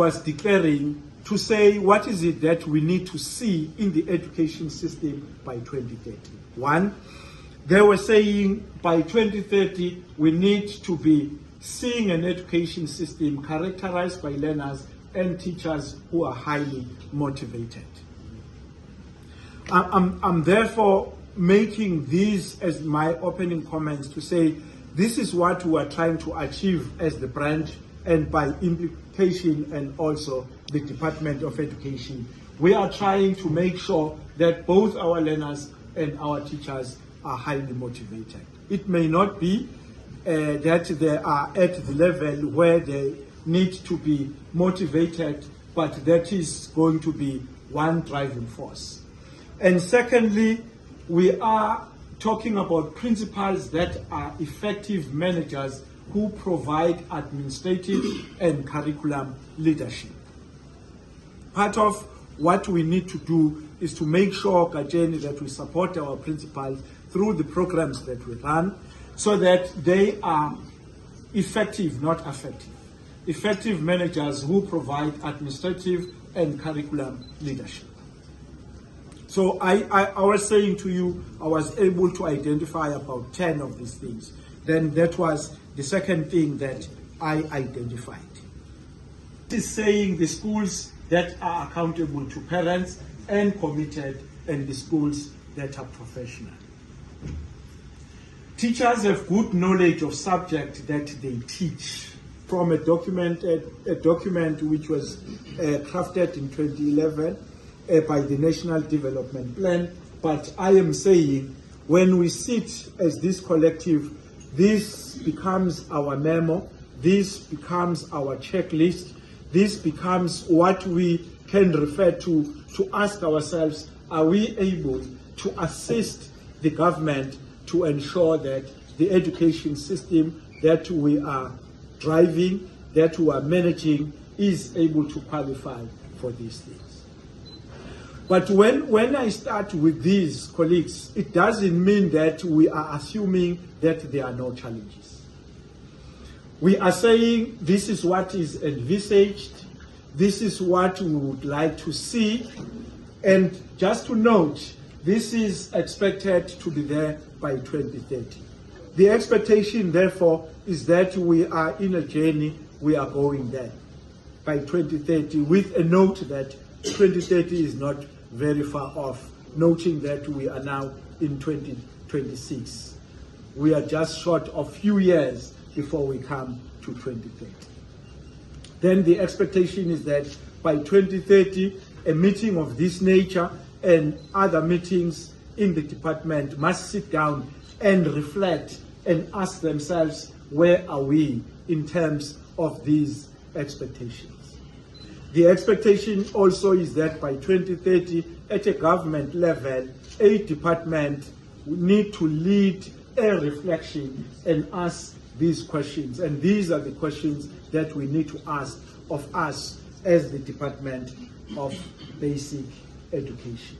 was declaring to say what is it that we need to see in the education system by 2030. One, they were saying by 2030 we need to be seeing an education system characterized by learners and teachers who are highly motivated. I'm therefore making these as my opening comments to say this is what we are trying to achieve as the branch, and by implication and also the Department of Education. We are trying to make sure that both our learners and our teachers are highly motivated. It may not be that they are at the level where they need to be motivated, but that is going to be one driving force. And secondly, we are talking about principals that are effective managers who provide administrative and curriculum leadership. Part of what we need to do is to make sure, Kajeni, that we support our principals through the programs that we run so that they are effective, not affective. Effective managers who provide administrative and curriculum leadership. So I was saying to you, I was able to identify about 10 of these things. Then that was the second thing that I identified. It is saying the schools that are accountable to parents and committed, and the schools that are professional. Teachers have good knowledge of subject that they teach. From a document which was crafted in 2011 by the National Development Plan. But I am saying, when we sit as this collective, this becomes our memo, this becomes our checklist, this becomes what we can refer to ask ourselves, are we able to assist the government to ensure that the education system that we are driving, that we are managing, is able to qualify for these things. But when I start with these colleagues, it doesn't mean that we are assuming that there are no challenges. We are saying this is what is envisaged, this is what we would like to see, and just to note, this is expected to be there by 2030. The expectation, therefore, is that we are in a journey, we are going there by 2030, with a note that 2030 is not very far off, noting that we are now in 2026. We are just short of a few years before we come to 2030. Then the expectation is that by 2030, a meeting of this nature and other meetings in the department must sit down and reflect and ask themselves, where are we in terms of these expectations? The expectation also is that by 2030, at a government level, a department will need to lead a reflection and ask these questions. And these are the questions that we need to ask of us as the Department of Basic Education.